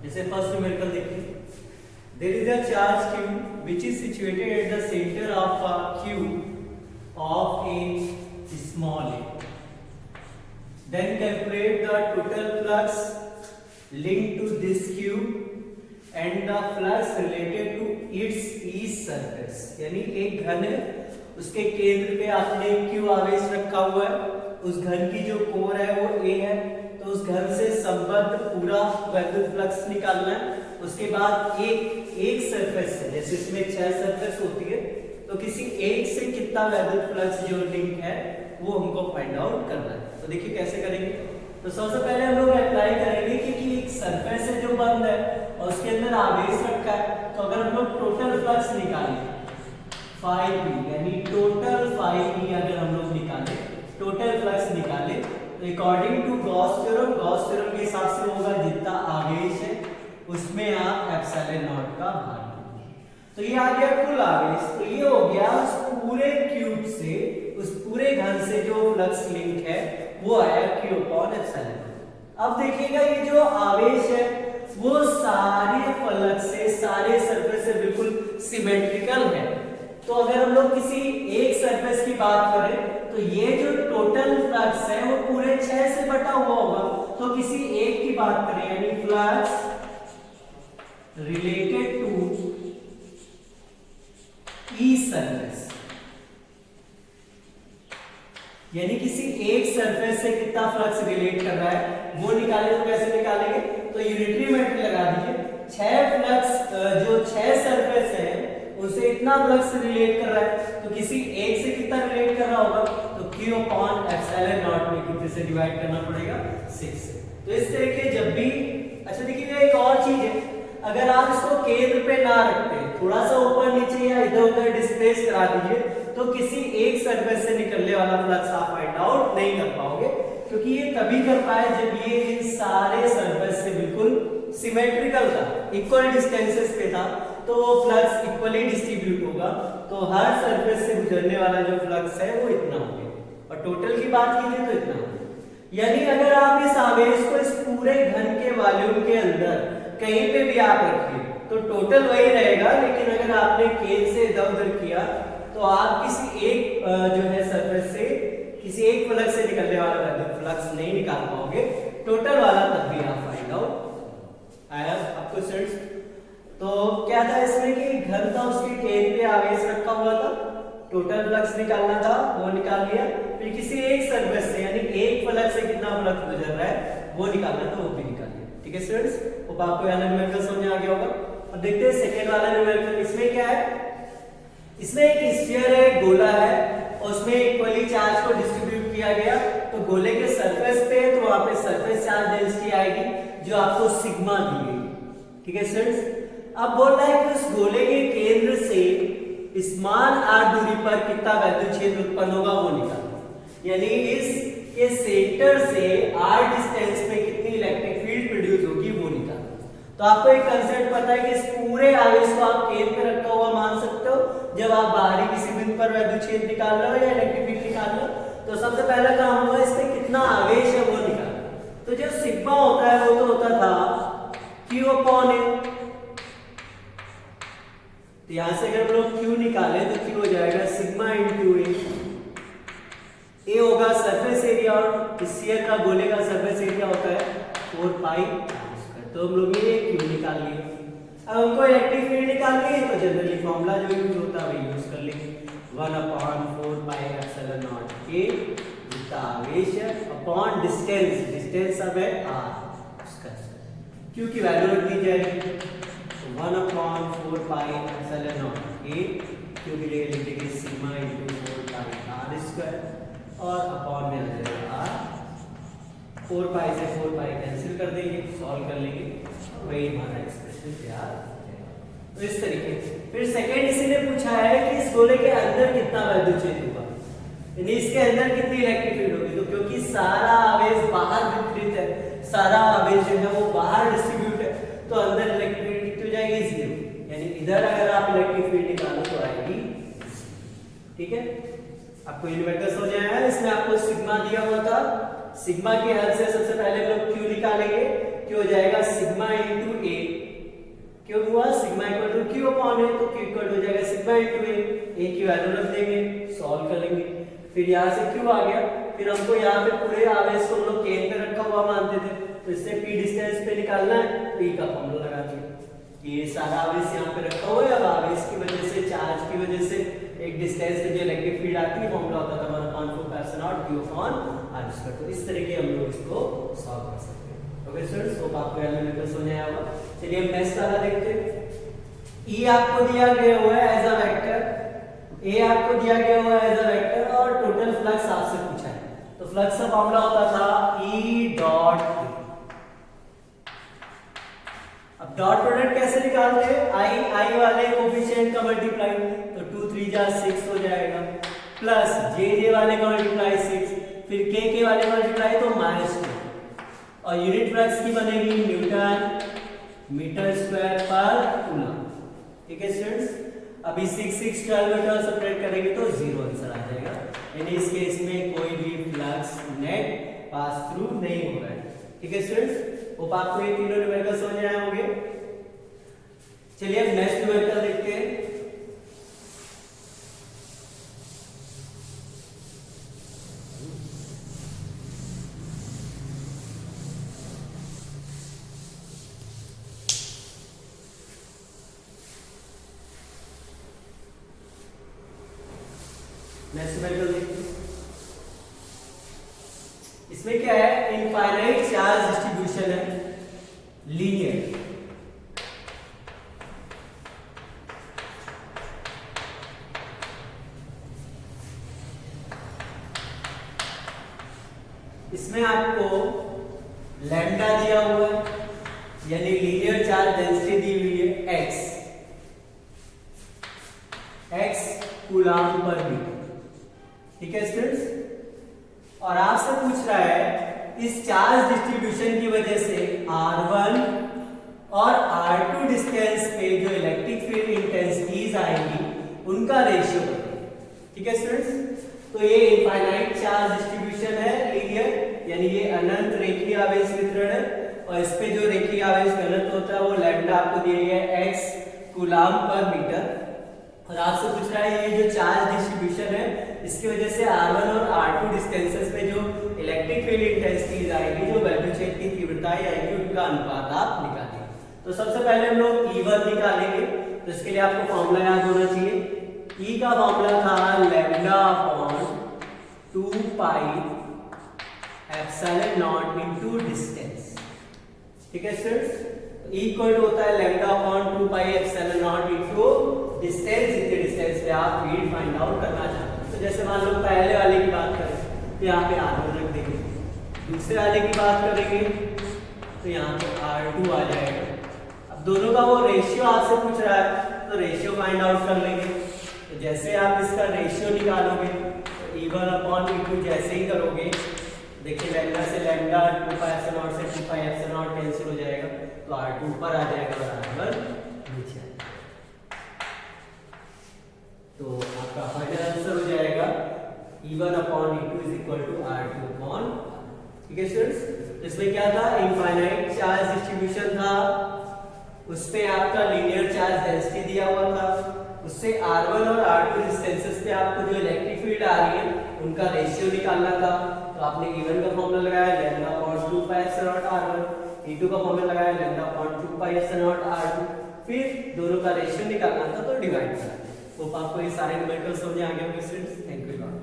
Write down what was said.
जैसे first numerical देखिए, there is a charge q which is situated at the center of a cube of a small a. Then calculate the total flux linked to this cube and the flux related to its each surface. यानी एक घन है, उसके केंद्र पे आपने q आवेश रखा हुआ है, उस घन की जो कोर है वो a है, तो उस घन से संबद्ध पूरा वैद्युत फ्लक्स निकालना है। उसके बाद एक सरफेस से, जैसे इसमें 6 सरफेस होती है, तो किसी एक से कितना वैद्युत फ्लक्स जो लिंक है वो हमको फाइंड आउट करना है। तो देखिए कैसे करेंगे। तो सबसे पहले हम लोग अप्लाई करेंगे कि एक सरफेस है जो बंद है और उसके अंदर आवेश रखा है, तो अगर हम लोग टोटल फ्लक्स निकालें phi p, यानी टोटल phi p अगर हम लोग निकालें, टोटल फ्लक्स निकालें, तो अकॉर्डिंग टू गॉस थ्योरम के हिसाब से होगा जितना आवेश है उसमें आप एप्सिलॉन नॉट का भाग दोगे। तो ये आ गया कुल आवेश, तो ये हो गया उस पूरे क्यूब से, उस पूरे घन से जो फ्लक्स लिंक है वो आया q अपॉन एप्सिलॉन। अब देखिएगा ये जो आवेश है वो सारे फलक से, सारे सरफेस से बिल्कुल सिमेट्रिकल है। तो अगर हम लोग किसी एक सरफेस की बात करें तो ये जो टोटल फ्लक्स है वो पूरे 6 से बटा हुआ होगा। तो किसी एक की बात करें यानी flux related to each surface, यानी किसी एक सरफेस से कितना फ्लक्स रिलेट कर रहा है वो निकाले। तो कैसे निकालेंगे, तो यूनिटरी मेथड लगा दीजिए। 6 फ्लक्स जो 6 सरफेस है उनसे इतना फ्लक्स रिलेट कर रहा है, तो किसी एक से कितना रिलेट कर रहा होगा, तो q अपॉन एप्सिलॉन नॉट में कितने से डिवाइड करना पड़ेगा, 6 से। तो इस तरह के जब भी, अच्छा देखिएगा एक और चीज है, अगर आप इसको केंद्र पे ना रखते, थोड़ा सा ऊपर नीचे या इधर उधर डिस्प्लेस करा दीजिए, तो किसी एक सरफेस से निकलने वाला फ्लक्स आप फाइंड आउट नहीं कर पाओगे, क्योंकि ये तभी कर पाए जब ये इन सारे सरफेस से बिल्कुल सिमेट्रिकल था, इक्वल डिस्टेंसेस पे था, तो वो फ्लक्स इक्वली डिस्ट्रीब्यूट होगा। तो हर सरफेस से गुजरने वाला जो फ्लक्स है वो इतना हो गया, और टोटल की बात कीजिए तो इतना हो गया। यानी अगर आप इस आवेश को इस पूरे घन के वॉल्यूम के अंदर कहीं पे भी आप रखिए तो टोटल वही रहेगा, लेकिन अगर आपने केंद्र से इधर उधर किया तो आप किसी एक जो है सरफेस से, किसी एक फ्लक्स से निकलने वाला फ्लक्स नहीं निकाल पाओगे, टोटल वाला तब भी आप फाइंड आउट आया आपको सेंस। तो क्या था इसमें कि घन था, उसके केंद्र पे आवेश रखा हुआ था, टोटल फ्लक्स निकालना था वो निकाल लिया, फिर किसी एक सरफेस से यानी एक फ्लक्स से कितना फ्लक्स गुजर रहा है वो निकालना था, वो भी निकाल लिया। ठीक है स्टूडेंट्स, तो आपको वाला न्यूमेरिकल समझ आ गया होगा। अब देखते हैं सेकंड वाला न्यूमेरिकल। इसमें क्या है, इसमें एक स्फीयर है, एक गोला है, और उसमें इक्वली चार्ज को डिस्ट्रीब्यूट किया गया। तो गोले के सरफेस पे तो वहां पे सरफेस चार्ज डेंसिटी आएगी जो आपको सिग्मा दी गई। ठीक है स्टूडेंट्स, अब बोल रहा है कि उस गोले के केंद्र से स्मॉल r दूरी पर कितना वैद्युत क्षेत्र उत्पन्न होगा वो निकालना, यानी इसके सेंटर से r डिस्टेंस पे कितनी इलेक्ट्रिक फील्ड प्रोड्यूस होगी वो निकालना। तो आपको एक कंसेप्ट पता है कि इस पूरे आवेश को आप केंद्र में रखा हुआ मान सकते हो जब आप बाहरी किसी बिंदु पर वैद्युत क्षेत्र निकाल रहे हो या इलेक्ट्रिक फील्ड निकाल रहे हो। तो सबसे पहला काम होगा इसमें कितना आवेश है वो निकालना। तो जो सिग्मा होता है वो तो होता था q अपॉन a, तो यहां से अगर हम लोग q निकाले तो q हो जाएगा सिग्मा इंटू a होगा सरफेस एरिया, और इस स्फीयर का गोले का सरफेस एरिया होता है 4 पाई। तो हम लोग ये q निकाल लिए। अब हमको इलेक्ट्रिक फील्ड निकालनी है तो जनरली फॉर्मूला जो यूज होता है वही यूज कर लेंगे, 1/4 पाई एप्सिलॉन नॉट k जितना आवेश है अपॉन डिस्टेंस, डिस्टेंस सब है r, उसका q की वैल्यू रख दी जाएगी 1/4 pi epsilon not k, q के लिए लिखेंगे सिग्मा इनटू 4 पाई r स्क्वायर, और अपॉन में आ जाएगा r, 4 पाई से 4 पाई कैंसिल कर देंगे, सॉल्व कर लेंगे, वही हमारा एक्सप्रेशन तैयार हो जाएगा। तो इस तरीके से फिर सेकंड इसी ने पूछा है कि इस गोले के अंदर कितना वैद्युत क्षेत्र होगा, यानी इसके अंदर कितनी इलेक्ट्रिक फील्ड होगी। तो क्योंकि सारा आवेश बाहर वितरित है, सारा आवेश जो है वो बाहर डिस्ट्रीब्यूट है, तो अंदर इलेक्ट्रिक फील्ड कितनी हो जाएगी, 0। यानी इधर अगर आप इलेक्ट्रिक फील्ड निकालो तो आएगी। ठीक है, आपको यूनिवर्सल समझ आया है। इसमें आपको सिग्मा दिया हुआ था सिग्मा की हेल्प से सबसे पहले हम लोग क्यू निकालेंगे, क्यू हो जाएगा सिग्मा इंटू ए, क्यों हुआ sigma equal to Q upon a, तो क्यू इक्वल हो जाएगा सिग्मा इंटू ए की वैल्यू रख देंगे, सॉल्व करेंगे, फिर यहाँ से क्यू आ गया, फिर हमको यहाँ पे पूरे आवेश को हम लोग केन पे रखा हुआ मानते थे, तो इससे पी डिस्टेंस पे निकालना है, तो ई का फॉर्मूला लगा दिया, ये सारा आवेश यहाँ पे रखा हुआ है, अब आवेश की वजह से चार्ज की वजह से एक डिस्टेंस पे जो इलेक्ट्रिक फील्ड आती है फॉर्मूला होता था 1/4 Q अपॉन r स्क्वायर, तो इस तरीके हम लोग इसको सॉल्व कर सकते हैं। ओके स्टूडेंट्स, होप आपको एलिमेंट्स समझ आया होगा। चलिए हम नेक्स्ट वाला देखते हैं। E आपको दिया गया हुआ है एज अ वेक्टर, A आपको दिया गया हुआ है एज अ वेक्टर और टोटल फ्लक्स आपसे पूछा है, तो फ्लक्स का फॉर्मूला होता था E डॉट A। अब डॉट प्रोडक्ट कैसे निकालते हैं, आई वाले कोफिशिएंट का मल्टीप्लाई, तो 2 3 जा 6 हो जाएगा, प्लस जे वाले का मल्टीप्लाई 6, फिर के वाले का मल्टीप्लाई तो -2, और यूनिट फ्लक्स की बनेगी न्यूटन मीटर स्क्वायर पर कूलम। ठीक है स्टूडेंट्स, अभी 6 6 12 मीटर सेपरेट करेंगे तो 0 आंसर आ जाएगा, यानी इस केस में कोई भी फ्लक्स नेट पास थ्रू नहीं हो रहा है। ठीक है स्टूडेंट्स, होप आपको ये तीनों न्यूमेरिकल समझ आए होंगे। चलिए अब नेक्स्ट न्यूमेरिकल देखते हैं। नेक्स्ट न्यूमेरिकल देखते हैं, इसमें क्या है, इनफाइनाइट चार्ज डिस्ट्रीब्यूशन है, लीनियर, इसमें आपको लैम्डा दिया हुआ है, यानी लीनियर चार्ज डेंसिटी दी हुई है x कूलम पर मीटर। ठीक है स्टूडेंट्स, और आपसे पूछ रहा है इस चार्ज डिस्ट्रीब्यूशन की वजह से R1 और R2 डिस्टेंस पे जो इलेक्ट्रिक फील्ड इंटेंसिटीज आएंगी उनका रेशियो बताइए। ठीक है स्टूडेंट्स, तो ये इनफाइनाइट चार्ज डिस्ट्रीब्यूशन है लीनियर, यानी ये अनंत रेखीय आवेश वितरण है, और इस पे जो रेखीय आवेश घनत्व होता है वो लैम्डा आपको दिया गया है x कूलम पर मीटर, और आपसे पूछ रहा है ये जो चार्ज डिस्ट्रीब्यूशन है इसकी वजह से R1 और R2 डिस्टेंसेस पे जो इलेक्ट्रिक फील्ड इंटेंसिटीज आएगी, जो वैद्युत क्षेत्र की तीव्रताएं आएगी, उनका अनुपात आप निकालिए। तो सबसे पहले हम लोग E1 निकालेंगे, तो इसके लिए आपको फॉर्मूला याद होना चाहिए। E का फॉर्मूला था lambda upon 2 pi epsilon not into distance. ठीक है स्टूडेंट्स, E इक्वल होता है lambda upon 2 pi epsilon not into distance, जितने डिस्टेंस पे आप फील्ड फाइंड आउट करना चाहते हैं। तो जैसे मान लो पहले वाले की बात करें तो यहाँ पे R1 रख देंगे, दूसरे वाले की बात करेंगे तो यहाँ पे R2 आ जाएगा। अब दोनों का वो रेशियो आपसे पूछ रहा है, तो रेशियो फाइंड आउट कर लेंगे। तो जैसे आप इसका रेशियो निकालोगे तो E1 अपॉन E2 जैसे ही करोगे, देखिए लैम्डा से लैम्डा 2 पाई एप्सिलॉन नॉट से 2 पाई एप्सिलॉन नॉट कैंसिल हो जाएगा, तो R2 ऊपर आ जाएगा और R1 नीचे आएगा। तो आपका फाइनल आंसर हो जाएगा E1 upon E2 is equal to R2 upon. ठीक है स्टूडेंट्स, इसमें क्या था, इनफाइनाइट चार्ज डिस्ट्रीब्यूशन था, उस पे आपका लीनियर चार्ज डेंसिटी दिया हुआ था, उससे R1 और R2 डिस्टेंसेस पे आपको जो इलेक्ट्रिक फील्ड आ रही है उनका रेशियो निकालना था। तो आपने E1 का फॉर्मूला लगाया lambda upon 2 pi epsilon not R1, E2 का फॉर्मूला लगाया lambda upon 2 pi epsilon not R2, फिर दोनों का रेशियो निकालना था तो डिवाइड करा। होप आपको ये सारे न्यूमेरिकल समझ आ गए होंगे स्टूडेंट्स। Thank you.